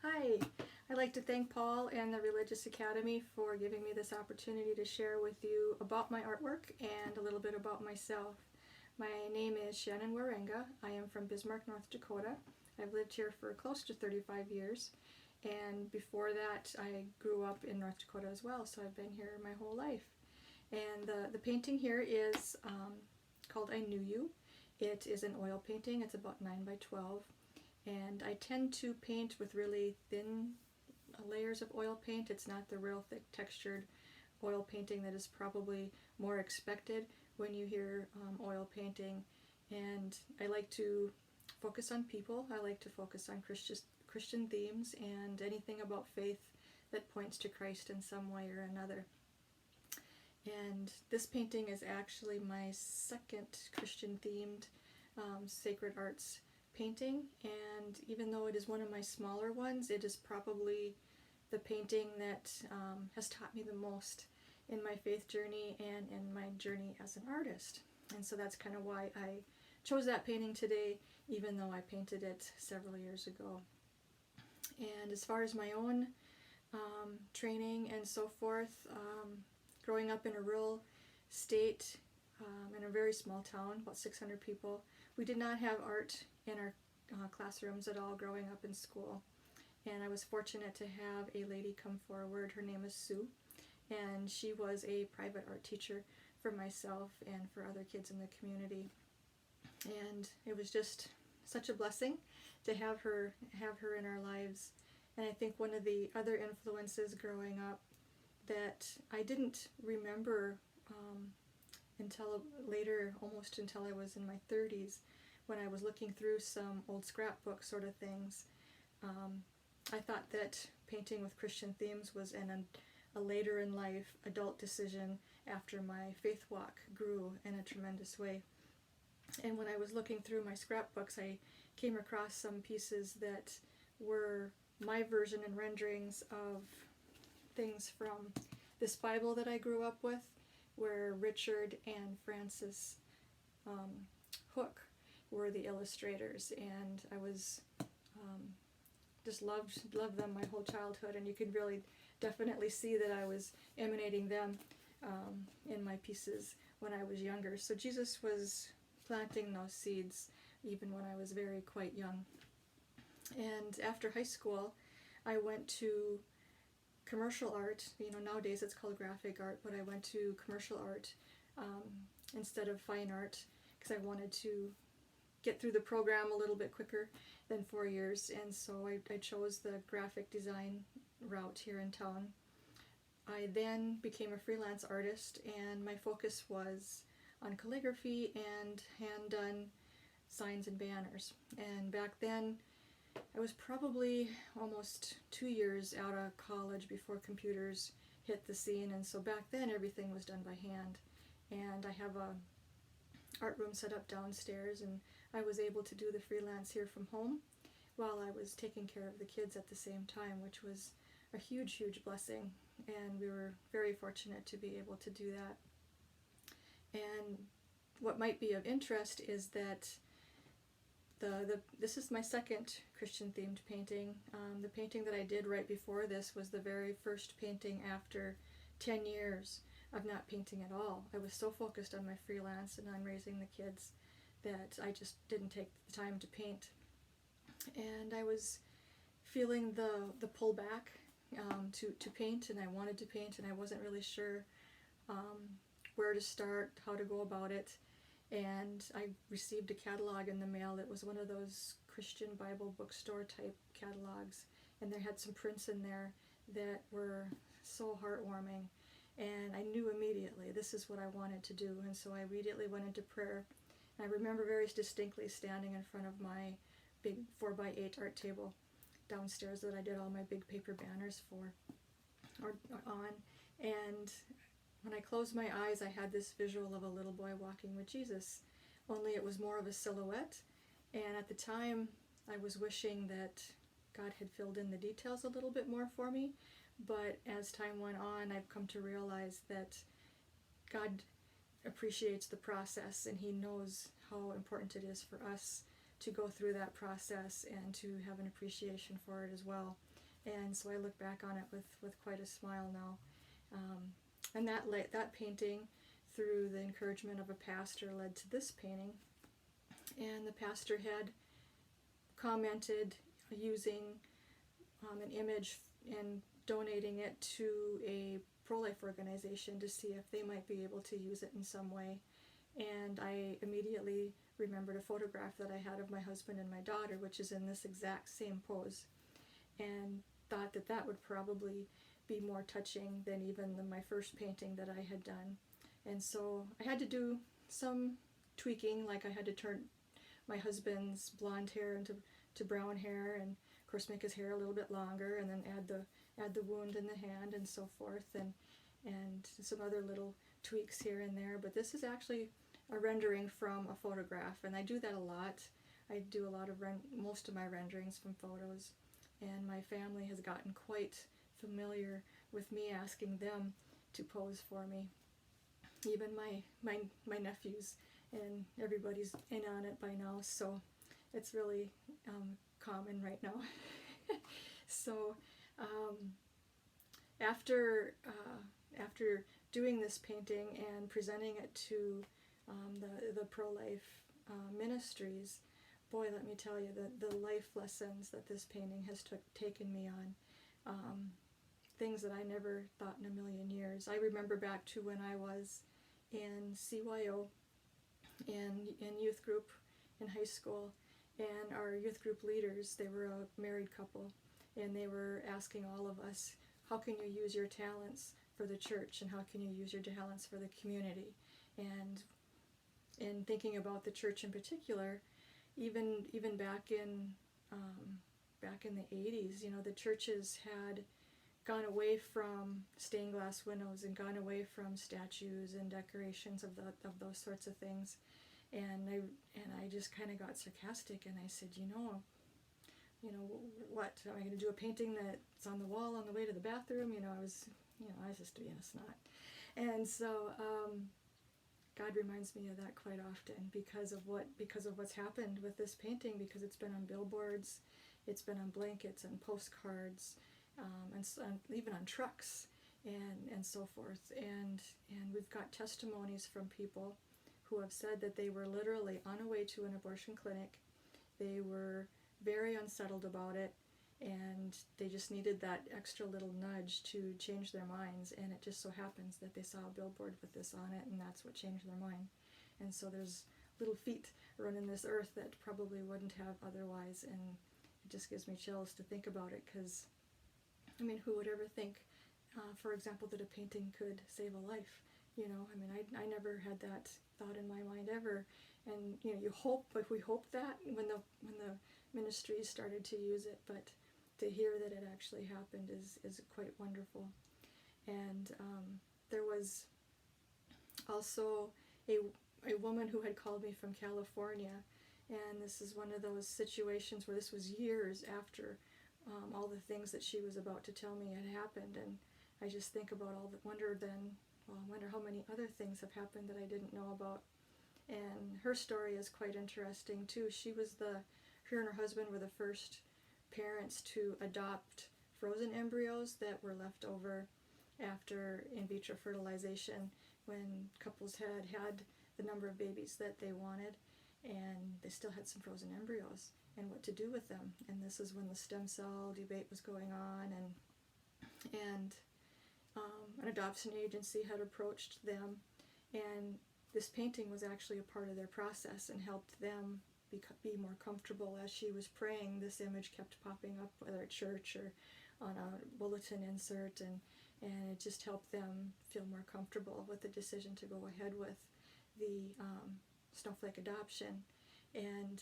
Hi, I'd like to thank Paul and the Religious Academy for giving me this opportunity to share with you about my artwork and a little bit about myself. My name is Shannon Wirrenga. I am from Bismarck, North Dakota. I've lived here for close to 35 years, and before that I grew up in North Dakota as well, so I've been here my whole life. And the painting here is called I Knew You. It is an oil painting. It's about 9 by 12. And I tend to paint with really thin layers of oil paint. It's not the real thick textured oil painting that is probably more expected when you hear oil painting. And I like to focus on people. I like to focus on Christian themes and anything about faith that points to Christ in some way or another. And this painting is actually my second Christian themed sacred arts painting, and even though it is one of my smaller ones, it is probably the painting that has taught me the most in my faith journey and in my journey as an artist. And so that's kind of why I chose that painting today, even though I painted it several years ago. And as far as my own training and so forth, growing up in a rural state, in a very small town, about 600 people, we did not have art in our classrooms at all growing up in school. And I was fortunate to have a lady come forward. Her name is Sue, and she was a private art teacher for myself and for other kids in the community. And it was just such a blessing to have her in our lives. And I think one of the other influences growing up that I didn't remember until later, almost until I was in my 30s, when I was looking through some old scrapbook sort of things. I thought that painting with Christian themes was a later in life adult decision after my faith walk grew in a tremendous way. And when I was looking through my scrapbooks, I came across some pieces that were my version and renderings of things from this Bible that I grew up with, where Richard and Francis Hook were the illustrators, and I was just loved them my whole childhood, and you could really definitely see that I was emanating them in my pieces when I was younger. So Jesus was planting those seeds even when I was quite young. And after high school, I went to commercial art. Nowadays it's called graphic art, but I went to commercial art instead of fine art because I wanted to get through the program a little bit quicker than 4 years, and so I chose the graphic design route here in town. I then became a freelance artist, and my focus was on calligraphy and hand-done signs and banners. And back then, I was probably almost 2 years out of college before computers hit the scene, and so back then everything was done by hand. And I have a art room set up downstairs, and I was able to do the freelance here from home while I was taking care of the kids at the same time, which was a huge, huge blessing, and we were very fortunate to be able to do that. And what might be of interest is that this is my second Christian themed painting. The painting that I did right before this was the very first painting after 10 years of not painting at all. I was so focused on my freelance and on raising the kids that I just didn't take the time to paint. And I was feeling the pull back to paint, and I wanted to paint, and I wasn't really sure where to start, how to go about it. And I received a catalog in the mail. It was one of those Christian Bible bookstore type catalogs, and there had some prints in there that were so heartwarming, and I knew immediately this is what I wanted to do. And so I immediately went into prayer. I remember very distinctly standing in front of my big 4x8 art table downstairs that I did all my big paper banners on, and when I closed my eyes, I had this visual of a little boy walking with Jesus, only it was more of a silhouette. And at the time, I was wishing that God had filled in the details a little bit more for me. But as time went on, I've come to realize that God appreciates the process, and He knows how important it is for us to go through that process and to have an appreciation for it as well. And so I look back on it with quite a smile now. And that painting, through the encouragement of a pastor, led to this painting. And the pastor had commented using an image and donating it to a pro-life organization to see if they might be able to use it in some way. And I immediately remembered a photograph that I had of my husband and my daughter, which is in this exact same pose, and thought that that would probably be more touching than even my first painting that I had done. And so I had to do some tweaking, like I had to turn my husband's blonde hair into brown hair, and of course make his hair a little bit longer, and then add the wound in the hand and so forth, and some other little tweaks here and there. But this is actually a rendering from a photograph, and I do that a lot. I do a lot of most of my renderings from photos, and my family has gotten quite familiar with me asking them to pose for me. Even my nephews, and everybody's in on it by now, so it's really common right now. So after doing this painting and presenting it to the pro-life ministries, boy, let me tell you, the life lessons that this painting has taken me on, things that I never thought in a million years. I remember back to when I was in CYO, in youth group in high school, and our youth group leaders, they were a married couple, and they were asking all of us, how can you use your talents for the church, and how can you use your talents for the community? And in thinking about the church in particular, even back in the 80s, you know, the churches had gone away from stained glass windows and gone away from statues and decorations of those sorts of things. And I just kind of got sarcastic, and I said, you know, what, am I going to do a painting that's on the wall on the way to the bathroom? I was just being a snot. And so God reminds me of that quite often because of what's happened with this painting, because it's been on billboards, it's been on blankets and postcards, and even on trucks and so forth. And we've got testimonies from people who have said that they were literally on a way to an abortion clinic. They were very unsettled about it, and they just needed that extra little nudge to change their minds, and it just so happens that they saw a billboard with this on it, and that's what changed their mind. And so there's little feet running this earth that probably wouldn't have otherwise, and it just gives me chills to think about it, because, I mean, who would ever think, for example, that a painting could save a life? I never had that thought in my mind ever. And you hope, but we hoped that when the ministries started to use it, but to hear that it actually happened is quite wonderful. And there was also a woman who had called me from California, and this is one of those situations where this was years after all the things that she was about to tell me had happened, and I just think about I wonder how many other things have happened that I didn't know about. And her story is quite interesting too. Her and her husband were the first parents to adopt frozen embryos that were left over after in vitro fertilization, when couples had the number of babies that they wanted, and they still had some frozen embryos, and what to do with them. And this is when the stem cell debate was going on, and an adoption agency had approached them, and this painting was actually a part of their process and helped them be more comfortable. As she was praying, this image kept popping up, whether at church or on a bulletin insert, and it just helped them feel more comfortable with the decision to go ahead with the snowflake adoption. And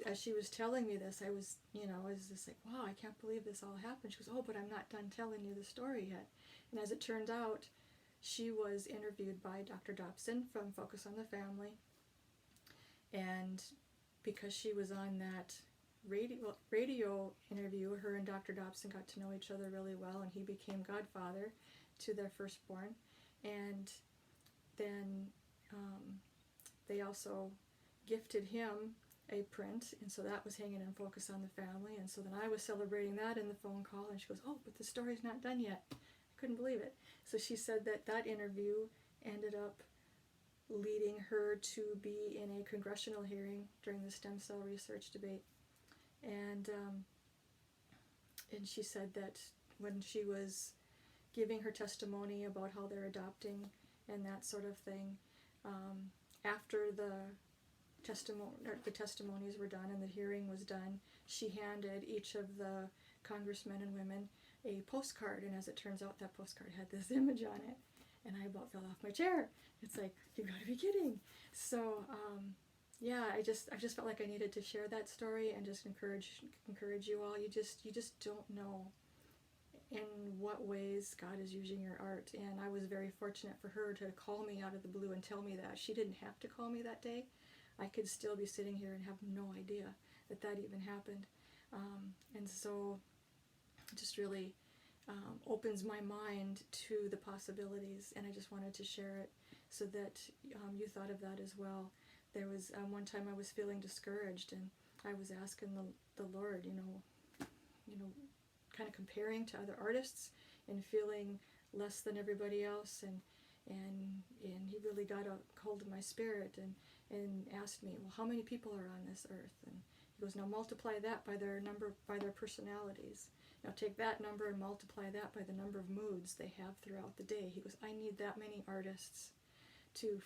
as she was telling me this, I was just like, wow, I can't believe this all happened. She goes, oh, but I'm not done telling you the story yet. And as it turned out, she was interviewed by Dr. Dobson from Focus on the Family, and because she was on that radio interview, her and Dr. Dobson got to know each other really well, and he became godfather to their firstborn. And then they also gifted him a print, and so that was hanging in focus on the family. And so then I was celebrating that in the phone call, and she goes, "Oh, but the story's not done yet." I couldn't believe it. So she said that that interview ended up leading her to be in a congressional hearing during the stem cell research debate. And she said that when she was giving her testimony about how they're adopting and that sort of thing, after the testimonies were done and the hearing was done, she handed each of the congressmen and women a postcard, and as it turns out, that postcard had this image on it, and I about fell off my chair. It's like, you gotta be kidding. So yeah, I just felt like I needed to share that story and just encourage you all. You just don't know in what ways God is using your art. And I was very fortunate for her to call me out of the blue and tell me that. She didn't have to call me that day. I could still be sitting here and have no idea that that even happened. And so it just really opens my mind to the possibilities, and I just wanted to share it so that you thought of that as well. There was one time I was feeling discouraged, and I was asking the Lord, you know, kind of comparing to other artists and feeling less than everybody else, and he really got a hold of my spirit and asked me, well, how many people are on this earth? And he goes, now multiply that by their number, by their personalities. Now take that number and multiply that by the number of moods they have throughout the day. He goes, I need that many artists to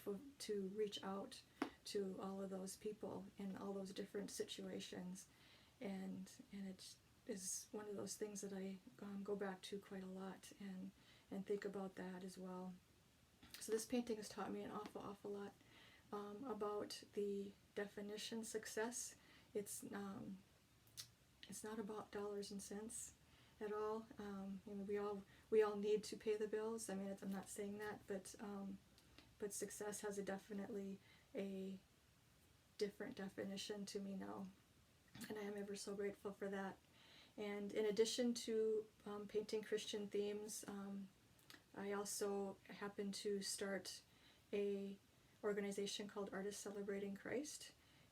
reach out to all of those people in all those different situations, and it is one of those things that I go back to quite a lot and think about that as well. So this painting has taught me an awful lot about the definition success. It's not about dollars and cents at all. You know, we all need to pay the bills. I mean, I'm not saying that, but success has definitely a different definition to me now, and I am ever so grateful for that. And in addition to painting Christian themes, I also happened to start a organization called Artists Celebrating Christ,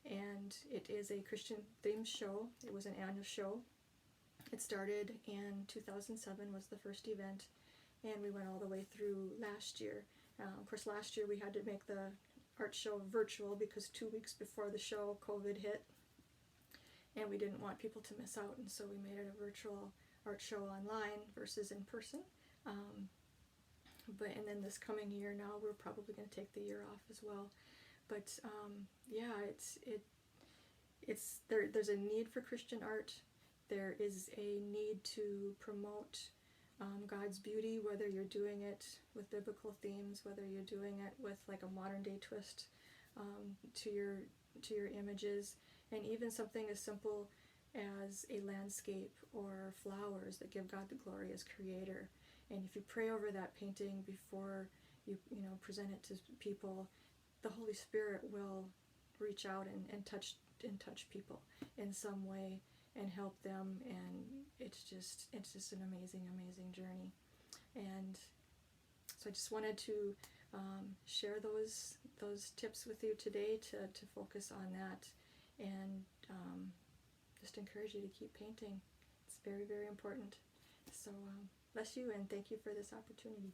and it is a Christian themed show. It was an annual show. It started in 2007 was the first event, and we went all the way through last year. Of course, last year we had to make the art show virtual because 2 weeks before the show, COVID hit, and we didn't want people to miss out, and so we made it a virtual art show online versus in person. And then this coming year now, we're probably going to take the year off as well. But yeah, there's a need for Christian art. There is a need to promote God's beauty, whether you're doing it with biblical themes, whether you're doing it with like a modern day twist to your images, and even something as simple as a landscape or flowers that give God the glory as creator. And if you pray over that painting before you present it to people, the Holy Spirit will reach out and touch people in some way and help them, and it's just an amazing journey. And so I just wanted to share those tips with you today to focus on that, and just encourage you to keep painting. It's very important. So bless you, and thank you for this opportunity.